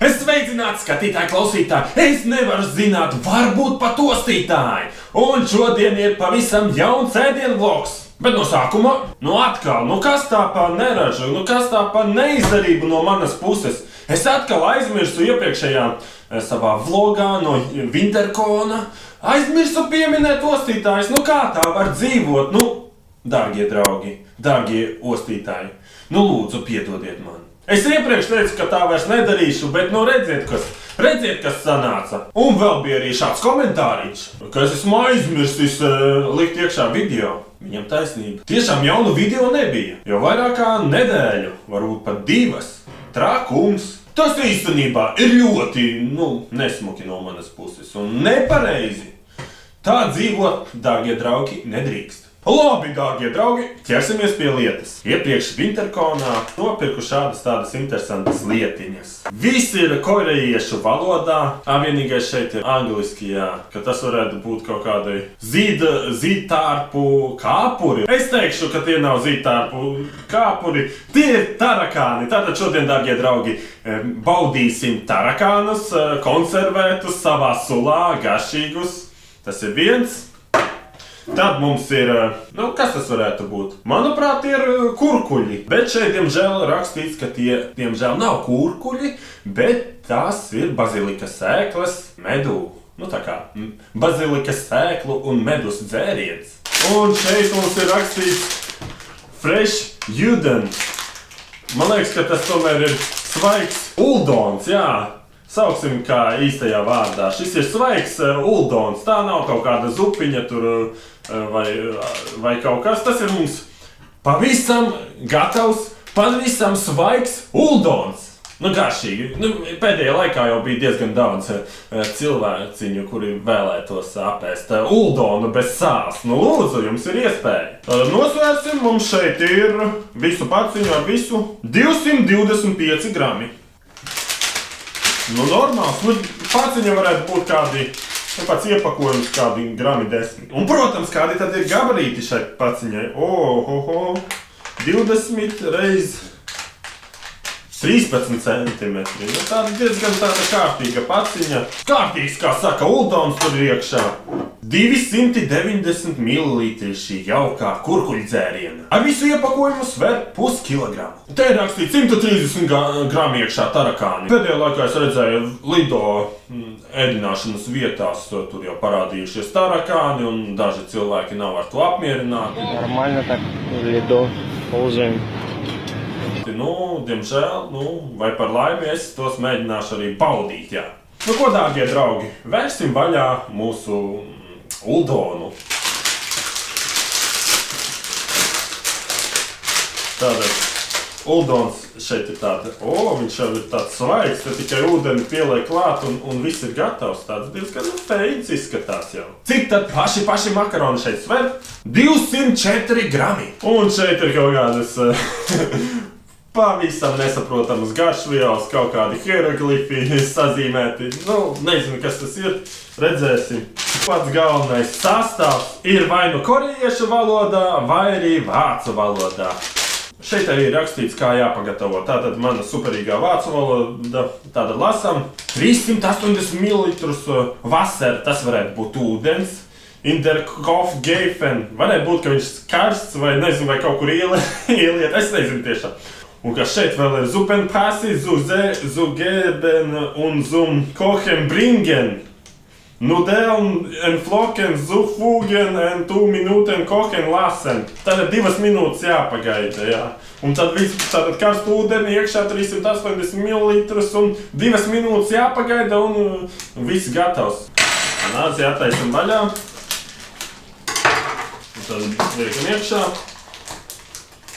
Es sveicināti, skatītāji, klausītāji! Es nevaru zināt, varbūt pat ostītāji! Un šodien ir pavisam jauns ēdienu vlogs! Bet no sākuma, atkal, kas tā pa neražu, kas tā pa neizdarību no manas puses? Es atkal aizmirsu iepriekšējā savā vlogā no Winterkona. Aizmirsu pieminēt ostītājus, kā tā var dzīvot? Dārgie draugi, dārgie ostītāji, lūdzu piedodiet man. Es iepriekš teicu, ka tā vairs nedarīšu, bet redziet, kas sanāca. Un vēl bija arī šāds komentārīts, ka es esmu aizmirsis likt iekšā video. Viņam taisnība. Tiešām jaunu video nebija, jo vairāk kā nedēļu, varbūt pat 2. Trakums. Tas īstenībā ir ļoti, nesmuki no manas puses un nepareizi. Tā dzīvot, dārgie draugi, nedrīkst. Labi, dārgie draugi, ķersimies pie lietas. Iepriekš Winterkonā nopirku tādas interesantas lietiņas. Viss ir korejiešu valodā, vienīgais šeit ir angliski, ka tas varētu būt kaut kādai zīdtārpu kāpuri. Es teikšu, ka tie nav zīdtārpu kāpuri, tie ir tarakāni. Tātad šodien, dārgie draugi, baudīsim tarakānus, konservētus savā sulā, garšīgus. Tas ir viens. Tad mums ir, kas tas varētu būt? Manuprāt, ir kurkuļi. Bet šeit, diemžēl, rakstīts, ka tie, diemžēl, nav kurkuļi, bet tās ir bazilikas sēklas medu. Tā kā bazilikas sēklu un medus dzēriens. Un šeit mums ir rakstīts fresh juden. Man liekas, ka tas tomēr ir svaigs uldons, Sauksim kā īstajā vārdā. Šis ir svaigs uldons. Tā nav kaut kāda zupiņa tur vai kaut kas. Tas ir mums pavisam gatavs, pavisam svaigs uldons. Garšīgi. Pēdējā laikā jau bija diezgan daudz cilvēciņu, kuri vēlētos apēst uldonu bez sāls. Lūdzu, jums ir iespēja. Nosvērsim, mums šeit ir visu paciņu ar visu 225 grami. Normāls. Paciņa varētu būt kādi, pats iepakojums kādi grami 10. Un, protams, kādi tad ir gabarīti šai paciņai. 20 reiz 13 centimetri. Tāda diezgan tāda kārtīga paciņa. Kārtīgs, kā saka, uldons tur ir iekšā. 290 ml šī jaukā kurkuļdzēriena. Ar visu iepakojumu sver puskilogramu. Te ir rakstīts 130 gramu iekšā tarakāni. Pēdējā laikā es redzēju Lido ēdināšanas vietās, tur jau parādījušies tarakāni, un daži cilvēki nav ar to apmierināti. Нормально так, Lido, ползаем. Diemžēl, vai par laimi es tos mēģināšu arī baudīt, Ko, dārgie draugi, vērsim vaļā mūsu uldonu. Tātad, uldons šeit ir viņš jau ir tāds svaigs, te tikai ūdeni pieliek klāt un viss ir gatavs. Tāds diezgan feins izskatās jau. Cik tad paši makaroni šeit sver? 204 grami. Un šeit ir kaut kādas pavisam nesaprotamas garšvielas, kaut kādi hieroglifi sazīmēti. Nezinu, kas tas ir. Redzēsim. Pats galvenais sastāvs ir vai nu korejiešu valodā, vai arī vācu valodā. Šeit arī ir rakstīts, kā jāpagatavo. Tātad mana superīgā vācu valoda. Tātad lasam 380 ml Wasser, tas varētu būt ūdens. In der Kopfgeifen. Varētu būt, ka viņš karsts vai nezinu, vai kaut kur ieliet. Es nezinu tiešām. Un kas šeit vēl ir Zupenpasi, Zugeben un Kochen bringen. Nudeln en flocken zufugen en 2 minūten kochen lassen. Tātad 2 minūtes jāpagaida, Un tad karstu ūdeni iekšā 380 ml un 2 minūtes jāpagaida un viss gatavs. Nāc, jātaisam vaļā. Un tad liekam iekšā.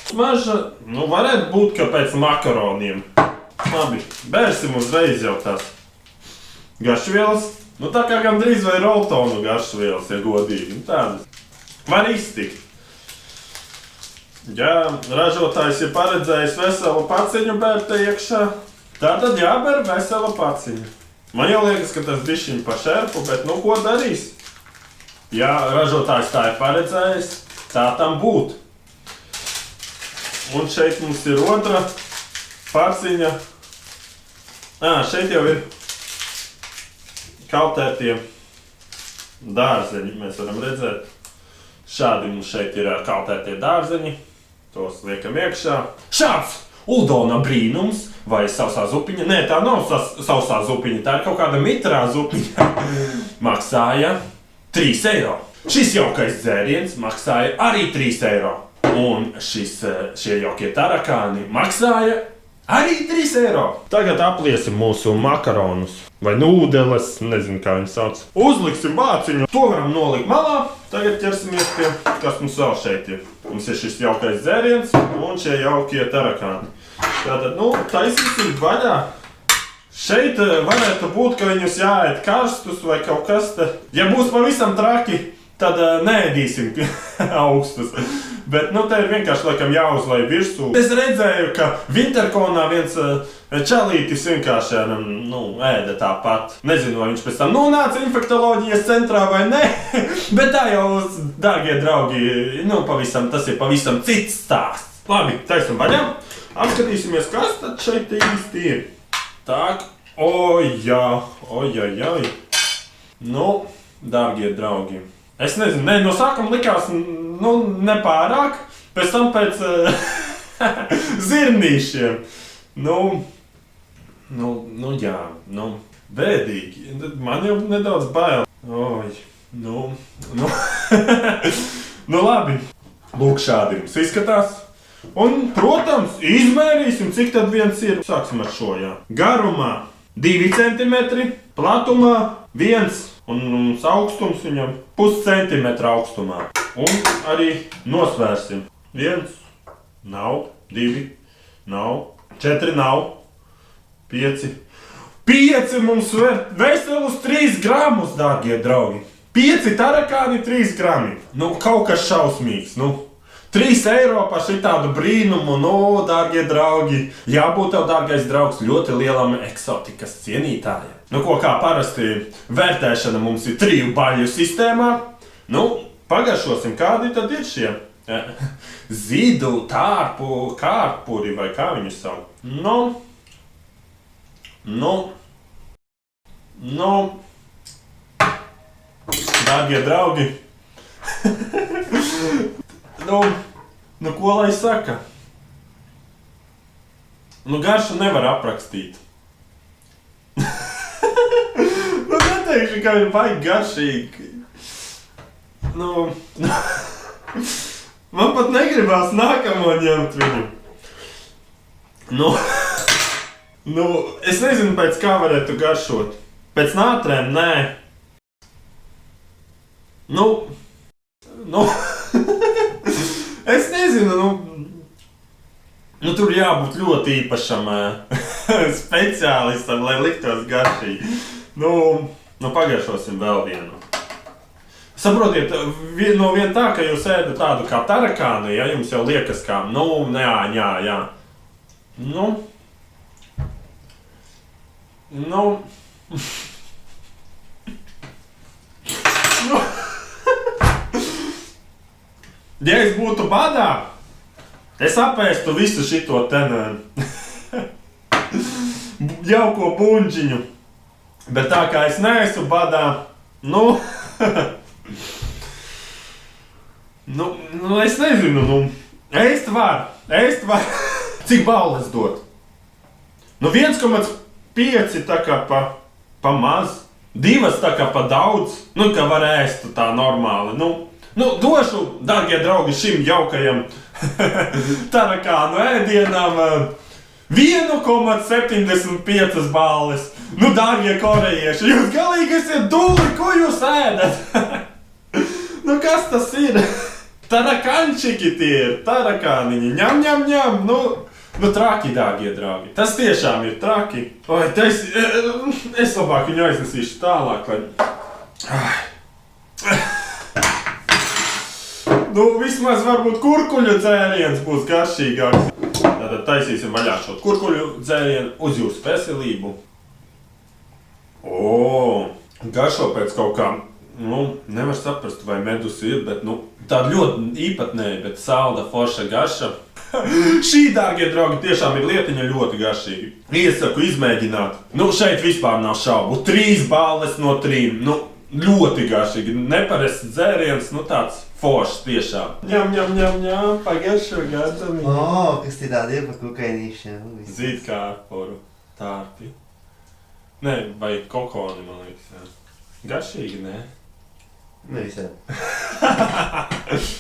Smaža, varētu būt, ka pēc makaroniem. Labi, bērsim uzreiz jau tās garšvielas. Tā kā gandrīz vai roltonu garšvielas, ja godīgi. Tādas. Var iztikt. Ja ražotājs ir paredzējis veselu paciņu bērt iekšā, tātad jāber vesela paciņa. Man jau liekas, ka tas bišķiņ pa šerpu, bet ko darīs? Ja ražotājs tā ir paredzējis, tā tam būt. Un šeit mums ir otra paciņa Šeit jau ir kaltētie dārzeņi, mēs varam redzēt. Šādi mums šeit ir kaltētie dārzeņi, tos liekam iekšā. Šāds Uldona brīnums vai sausā zupiņa, nē, tā nav sausā zupiņa, tā ir kaut kāda mitrā zupiņa, maksāja 3 eiro. Šis jaukais dzēriens maksāja arī 3 eiro. Un šie jaukie tarakāni maksāja arī 3 eiro. Tagad apliesim mūsu makaronus vai nūdeles, nezinu kā viņi sauc. Uzliksim vāciņu, to varam nolikt malā. Tagad ķersimies pie, kas mums vēl šeit ir. Mums ir šis jaukais dzēriens un šie jaukie tarakāni. Tātad, taisīsim vaļā. Šeit varētu būt, ka viņus jāēd karstus vai kaut kas te. Ja būs pavisam traki, tad neēdīsim augstus. Bet, te ir vienkārši laikam jāuzlai virsū. Es redzēju, ka Winterkonā viens čalītis vienkārši ēda tāpat. Nezinu, vai viņš pēc tam nonāca infektoloģijas centrā vai ne, bet tā jau, dārgie draugi, tas ir pavisam cits stāsts. Labi, taisim vaļā. Apskatīsimies, kas tad šeit īsti ir. Tak, ojā. Dārgie draugi. Es nezinu, no sākuma likās, nepārāk, pēc tam pēc zirnīšiem. Bēdīgi. Man jau nedaudz bail. Labi. Lūk, šādi mums izskatās. Un, protams, izmērīsim, cik tad viens ir. Sāksim ar šo, jā. Garumā 2 centimetri, platumā 1 un augstums viņam 0,5 centimetra augstumā. Un arī nosvērsim. 1 nav, 2 nav, 4 nav, 5. 5 mums sver veselus 3 gramus, dārgie draugi. 5 tarakāni, 3 grami. Kaut kas šausmīgs, 3 eiro par šitādu brīnumu, dārgie draugi. Jābūt tev, dārgais draugs, ļoti lielam eksotikas cienītājam. Kā parasti vērtēšana mums ir 3 baļu sistēmā. Pagaršosim, kādi tad ir šie zidu, tārpu, kārpuri vai kā viņus sauc. Dārgie draugi. Ko lai saka? Garšu nevar aprakstīt. Neteikšu, ka viņi baigi garšīgi. Man pat negribās nākamo ņemt viņu. Es nezinu, pēc kā varētu garšot. Pēc nātrēm, nē. Es nezinu, tur jābūt ļoti īpašam speciālistam, lai liktos garšīgi. Pagaršosim vēl vienu. Saprotiet, no vien tā, ka jūs ēdat tādu kā tarakānu, ja jums jau liekas kā, jā. Ja es būtu badā, es apēstu visu šito jauko buņģiņu. Bet tā kā es neesmu badā, es nezinu, ēst var. Cik balles dot? 1,5 tā kā pa maz, 2 tā kā pa daudz, ka var ēst tā normāli. Došu, dārgie draugi, šim jaukajam tarakānu ēdienam 1,75 balles. Dārgie korejieši, jūs galīgi esat dūri, ko jūs ēdat? Kas tas ir? Tarakančiki tie ir, tarakāniņi, ņem. Traki, dārgie draugi, tas tiešām ir traki. Es labāk viņu aiznesīšu tālāk, vismaz varbūt kurkuļu dzēriens būs garšīgāks. Tātad taisīsim vaļā šo kurkuļu dzērienu uz jūsu veselību. Garšo pēc kaut kā, nevar saprast, vai medus ir, bet tāda ļoti īpatnēja, bet salda forša garša. Šī, dārgie draugi, tiešām ir lietiņa ļoti garšīga. Iesaku izmēģināt. Nu, šeit vispār nav šaubu. 3 balles no 3. Nu, ļoti garšīgi. Neparasts dzēriens, nu tāds foršs tiešām. Ņem, pagaršo gādzami. Kas tie tādi ir par kukainīšiem? Zīdkārporu, tārpi. Nē, vai kokoni, man liekas, jā. Garšīgi, nē? Ne visiem.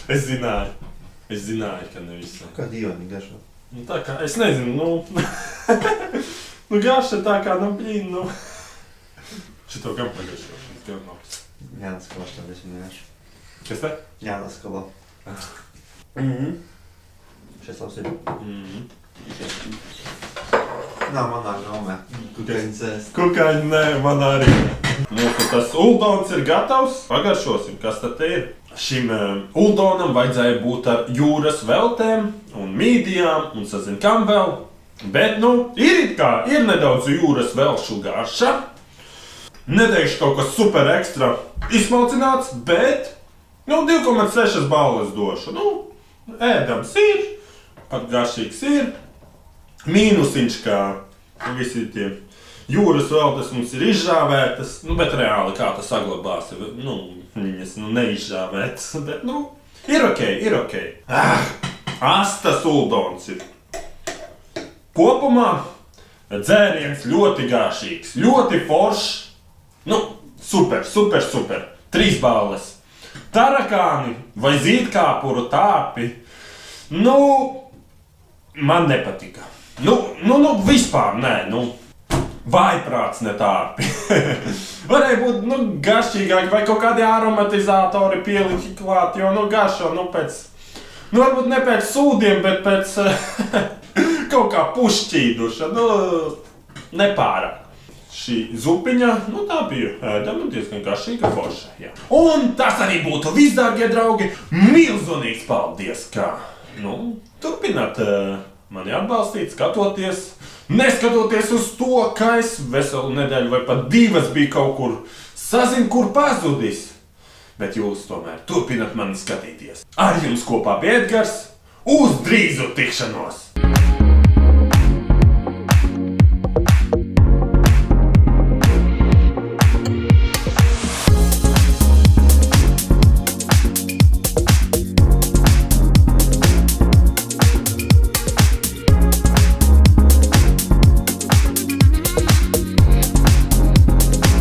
Es zināju, ka ne visiem. Kā dīvaini garšo? Nu tā kā, es nezinu, nu... nu garša tā kā, nu blīn, nu... Šito gan pagaršo, šis gan labs. Jānis Kala tā desmit garšu. Kas te? Jānis Kala. Šis labs ir. Nav manā gaumē. Kukaiņas ēst. Kukaiņi, nē, man arī. Mūsu tas uldons ir gatavs. Pagaršosim, kas tad ir. Šim uldonam vajadzēja būt ar jūras veltēm un mīdijām un sazin kam vēl. Bet, nu, ir nedaudz jūras velšu garša. Neteikšu kaut kas super ekstra izsmalcināts, bet, nu, 2,6 balles došu. Nu, ēdams ir, pat garšīgs ir. Mīnusiņš, kā visi tie jūras veltes mums ir izžāvētas, nu, bet reāli kā tas saglabās, nu, viņas neizžāvētas, bet, nu, ir ok. Astas uldons ir. Kopumā dzēriens ļoti garšīgs, ļoti foršs, nu, super. 3 balles. Tarakāni vai zīdkāpuru tāpi, nu, man nepatika. Nu, vispār nē, nu, vājprāts ne tāpi. Varēja būt, nu, garšīgāk vai kaut kādi aromatizatori pielikt klāt, jo, nu, garšo, nu, pēc, nu, varbūt ne pēc sūdiem, bet pēc kaut kā pušķīduša, nu, nepārāk. Šī zupiņa, nu, tā bija ēdama diezgan garšīga forša, jā. Un tas arī būtu viss, dārgie draugi, milzonīgs paldies, kā, nu, turpināt mani atbalstīt, skatoties, neskatoties uz to, ka es veselu nedēļu vai pat 2 biju kaut kur sazin, kur pazudis. Bet jūs tomēr turpināt mani skatīties. Ar jums kopā bija Edgars, uz drīzu tikšanos!